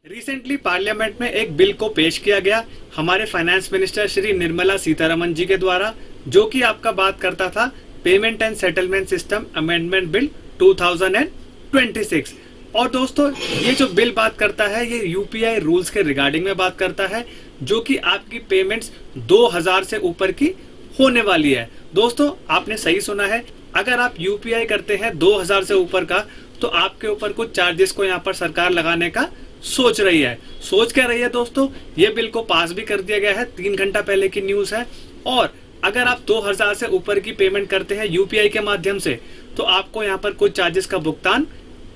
Recently parliament में एक bill को पेश किया गया हमारे फाइनेंस मिनिस्टर श्री निर्मला सीतारमन जी के द्वारा, जो कि आपका बात करता था payment and settlement system amendment bill 2026। और दोस्तों, ये जो बिल बात करता है ये यूपीआई रूल्स के रिगार्डिंग में बात करता है, जो कि आपकी पेमेंट्स 2000 से ऊपर की होने वाली है। दोस्तों, आपने सही सुना है, अगर आप यूपीआई करते हैं 2000 से ऊपर का तो आपके ऊपर कुछ चार्जेस को यहाँ पर सरकार लगाने का सोच रही है। सोच क्या रही है दोस्तों, ये बिल को पास भी कर दिया गया है, 3 घंटा पहले की न्यूज है। और अगर आप 2000 से ऊपर की पेमेंट करते हैं यूपीआई के माध्यम से तो आपको यहाँ पर कुछ चार्जेस का भुगतान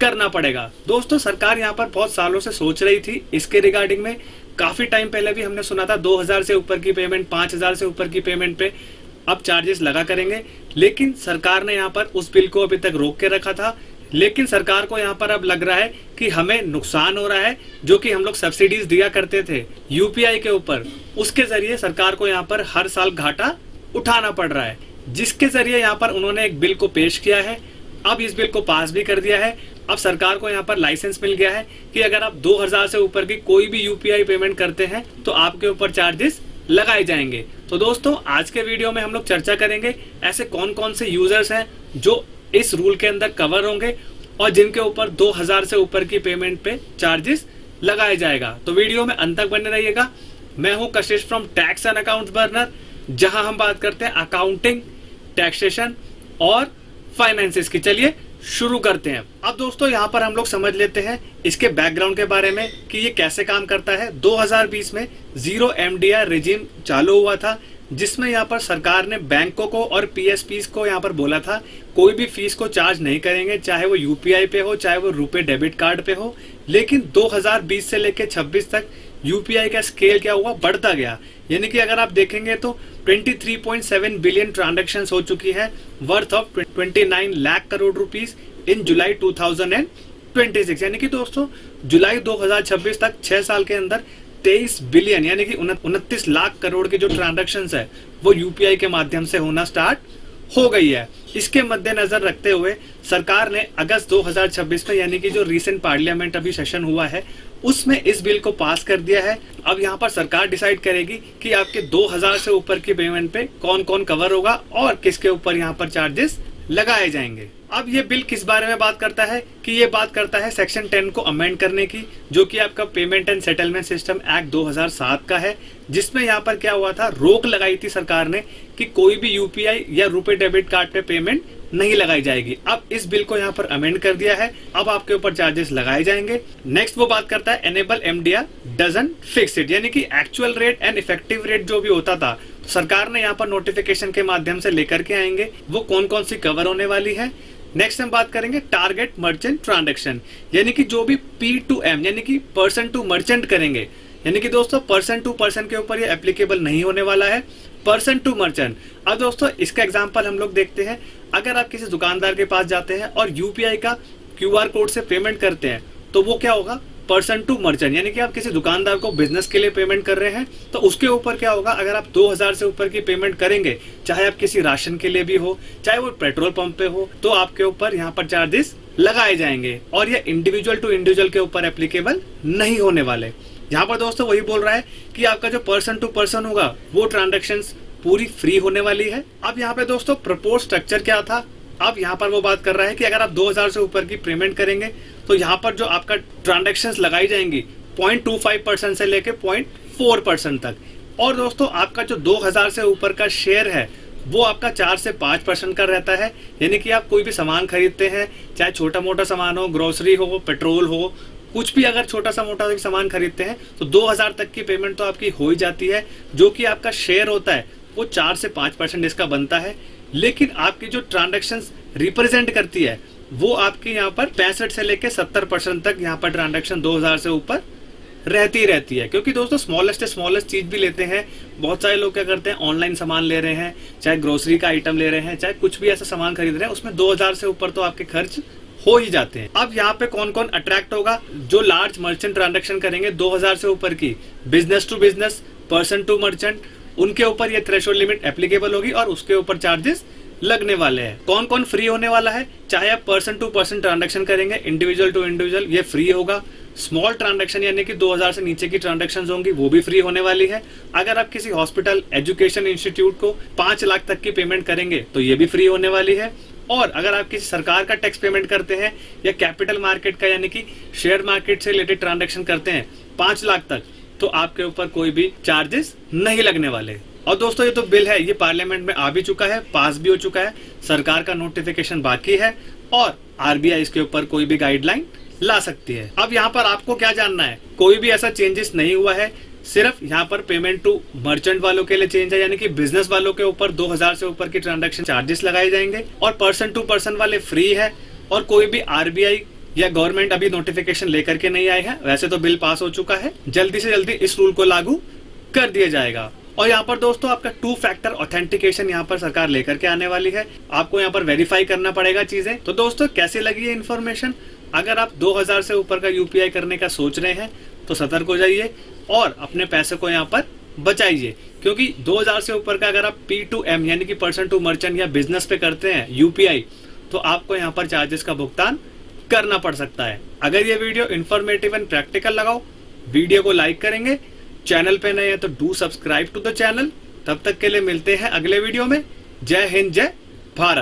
करना पड़ेगा। दोस्तों, सरकार यहाँ पर बहुत सालों से सोच रही थी इसके रिगार्डिंग में। काफी टाइम पहले भी हमने सुना था 2000 से ऊपर की पेमेंट, 5000 से ऊपर की पेमेंट पे अब चार्जेस लगा करेंगे, लेकिन सरकार ने यहाँ पर उस बिल को अभी तक रोक के रखा था। लेकिन सरकार को यहाँ पर अब लग रहा है कि हमें नुकसान हो रहा है, जो कि हम लोग सब्सिडीज दिया करते थे यूपीआई के ऊपर, उसके जरिए सरकार को यहाँ पर हर साल घाटा उठाना पड़ रहा है, जिसके जरिए यहाँ पर उन्होंने एक बिल को पेश किया है। अब इस बिल को पास भी कर दिया है। अब सरकार को यहाँ पर लाइसेंस मिल गया है कि अगर आप 2000 से ऊपर की कोई भी यूपीआई पेमेंट करते हैं तो आपके ऊपर चार्जेस लगाए जाएंगे। तो दोस्तों, आज के वीडियो में हम लोग चर्चा करेंगे ऐसे कौन कौन से यूजर्स हैं जो इस रूल के अंदर कवर होंगे और जिनके ऊपर 2000 से ऊपर की पेमेंट पे चार्जेस लगाया जाएगा। तो वीडियो में अंत तक बने रहिएगा। मैं हूं कशिश from tax and accounts burner, जहां हम बात करते हैं अकाउंटिंग, टैक्सेशन और फाइनेंसेस की। चलिए शुरू करते हैं। अब दोस्तों, यहाँ पर हम लोग समझ लेते हैं इसके बैकग्राउंड के बारे में कि ये कैसे काम करता है। 2020 में जीरो एमडीआर रेजिम चालू हुआ था, जिसमें यहाँ पर सरकार ने बैंकों को और पीएसपीज को यहाँ पर बोला था कोई भी फीस को चार्ज नहीं करेंगे, चाहे वो यूपीआई पे हो चाहे वो रुपे डेबिट कार्ड पे हो। लेकिन 2020 से लेकर 26 तक यूपीआई का स्केल क्या हुआ, बढ़ता गया। यानी कि अगर आप देखेंगे तो 23.7 बिलियन ट्रांजैक्शंस हो चुकी है, worth of 29 lakh crore rupees in July 2026। यानी कि दोस्तों, जुलाई 2026 तक 6 साल के अंदर 23 बिलियन यानी कि 29 लाख करोड़ के जो ट्रांजैक्शंस है वो यूपीआई के माध्यम से होना स्टार्ट हो गई है। इसके मद्देनजर रखते हुए सरकार ने अगस्त 2026 में, यानी कि जो रीसेंट पार्लियामेंट अभी सेशन हुआ है, उसमें इस बिल को पास कर दिया है। अब यहाँ पर सरकार डिसाइड करेगी कि आपके 2000 से ऊपर की पेमेंट पे कौन कौन कवर होगा और किसके ऊपर यहाँ पर चार्जेस लगाए जाएंगे। अब ये बिल किस बारे में बात करता है कि ये बात करता है सेक्शन 10 को अमेंड करने की, जो कि आपका payment and settlement system act 2007 का है, जिसमें यहाँ पर क्या हुआ था, रोक लगाई थी सरकार ने कि कोई भी यूपीआई या रुपे डेबिट कार्ड पे पेमेंट नहीं लगाई जाएगी। अब इस बिल को यहाँ पर अमेंड कर दिया है, अब आपके ऊपर चार्जेस लगाए जाएंगे। नेक्स्ट वो बात करता है enable MDR doesn't fix it, यानी कि actual rate and effective rate जो भी होता था, तो सरकार ने यहाँ पर नोटिफिकेशन के माध्यम से लेकर के आएंगे वो कौन कौन सी कवर होने वाली है। नेक्स्ट हम बात करेंगे टारगेट मर्चेंट ट्रांजैक्शन, यानी कि जो भी P2M यानी कि पर्सन टू मर्चेंट करेंगे, यानी कि दोस्तों पर्सन टू पर्सन के ऊपर ये एप्लीकेबल नहीं होने वाला है, पर्सन टू मर्चेंट। अब दोस्तों, इसका एग्जांपल हम लोग देखते हैं। अगर आप किसी दुकानदार के पास जाते हैं और यूपीआई का क्यूआर कोड से पेमेंट करते हैं तो वो क्या होगा, पर्सन टू मर्चेंट, यानी कि आप किसी दुकानदार को बिजनेस के लिए पेमेंट कर रहे हैं तो उसके ऊपर क्या होगा, अगर आप 2000 से ऊपर की पेमेंट करेंगे, चाहे आप किसी राशन के लिए भी हो चाहे वो पेट्रोल पंप पे हो, तो आपके ऊपर यहाँ पर चार्जेस लगाए जाएंगे और ये इंडिविजुअल टू इंडिविजुअल के ऊपर एप्लीकेबल नहीं होने वाले। यहाँ पर दोस्तों वही बोल रहा है कि आपका जो पर्सन टू पर्सन होगा वो ट्रांजेक्शन्स पूरी फ्री होने वाली है। अब यहाँ पे दोस्तों प्रपोज स्ट्रक्चर क्या था, अब यहाँ पर वो बात कर रहा है कि अगर आप 2000 से ऊपर की पेमेंट करेंगे तो यहाँ पर जो आपका ट्रांजैक्शंस लगाई जाएंगी 0.25% से लेके 0.4% तक। और दोस्तों, आपका जो 2000 से ऊपर का शेयर है वो आपका 4 से 5% का रहता है। यानी कि आप कोई भी सामान खरीदते हैं, चाहे छोटा मोटा सामान हो, ग्रोसरी हो, पेट्रोल हो, कुछ भी अगर छोटा सा मोटा सामान खरीदते हैं तो 2000 तक की पेमेंट तो आपकी हो ही जाती है। जो कि आपका शेयर होता है वो 4 से 5% इसका बनता है। लेकिन आपकी जो ट्रांजैक्शंस रिप्रेजेंट करती है वो आपके यहाँ पर 65 से लेकर 70% तक यहाँ पर ट्रांजैक्शन 2000 से ऊपर रहती है। क्योंकि दोस्तों स्मॉलेस्ट चीज भी लेते हैं। बहुत सारे लोग क्या करते हैं, ऑनलाइन सामान ले रहे हैं, चाहे ग्रोसरी का आइटम ले रहे हैं, चाहे कुछ भी ऐसा सामान खरीद रहे हैं, उसमें 2000 से ऊपर तो आपके खर्च हो ही जाते हैं। अब यहाँ पे कौन कौन अट्रैक्ट होगा, जो लार्ज मर्चेंट ट्रांजैक्शन करेंगे 2000 से ऊपर की, business to business, person to merchant, उनके ऊपर ये थ्रेशोल्ड लिमिट एप्लीकेबल होगी और उसके ऊपर चार्जेस लगने वाले हैं। कौन कौन फ्री होने वाला है, चाहे आप पर्सन टू पर्सन ट्रांजैक्शन करेंगे, इंडिविजुअल टू इंडिविजुअल, ये फ्री होगा। स्मॉल ट्रांजैक्शन यानी कि 2000 से नीचे की ट्रांजैक्शन होंगी वो भी फ्री होने वाली है। अगर आप किसी हॉस्पिटल, एजुकेशन इंस्टीट्यूट को 5 लाख तक की पेमेंट करेंगे तो ये भी फ्री होने वाली है। और अगर आप किसी सरकार का टैक्स पेमेंट करते हैं या कैपिटल मार्केट का यानी कि शेयर मार्केट से रिलेटेड ट्रांजैक्शन करते हैं 5 लाख तक, तो आपके ऊपर कोई भी चार्जेस नहीं लगने वाले। और दोस्तों ये तो बिल है, ये पार्लियामेंट में आ भी चुका है, पास भी हो चुका है, सरकार का नोटिफिकेशन बाकी है और आरबीआई इसके ऊपर कोई भी गाइडलाइन ला सकती है। अब यहाँ पर आपको क्या जानना है, कोई भी ऐसा चेंजेस नहीं हुआ है, सिर्फ यहाँ पर पेमेंट टू मर्चेंट वालों के लिए चेंज है, यानी कि बिजनेस वालों के ऊपर 2000 से ऊपर की ट्रांजैक्शन चार्जेस लगाए जाएंगे और पर्सन टू पर्सन वाले फ्री है। और कोई भी आरबीआई या गवर्नमेंट अभी नोटिफिकेशन लेकर के नहीं आए हैं, वैसे तो बिल पास हो चुका है, जल्दी से जल्दी इस रूल को लागू कर दिया जाएगा। और यहाँ पर दोस्तों आपका 2 फैक्टर ऑथेंटिकेशन यहाँ पर सरकार लेकर के आने वाली है, आपको यहाँ पर वेरीफाई करना पड़ेगा चीजें। तो दोस्तों कैसे लगी ये इन्फॉर्मेशन? अगर आप 2000 से ऊपर का यूपीआई करने का सोच रहे हैं तो सतर्क हो जाइए और अपने पैसे को यहाँ पर बचाइए, क्योंकि 2000 से ऊपर का अगर आप P2M यानी कि पर्सन टू मर्चेंट या बिजनेस पे करते हैं यूपीआई, तो आपको यहाँ पर चार्जेस का भुगतान करना पड़ सकता है। अगर ये वीडियो इन्फॉर्मेटिव एंड प्रैक्टिकल लगाओ, वीडियो को लाइक करेंगे, चैनल पे नए हैं तो do subscribe to the channel. तब तक के लिए मिलते हैं अगले वीडियो में। जय हिंद, जय भारत।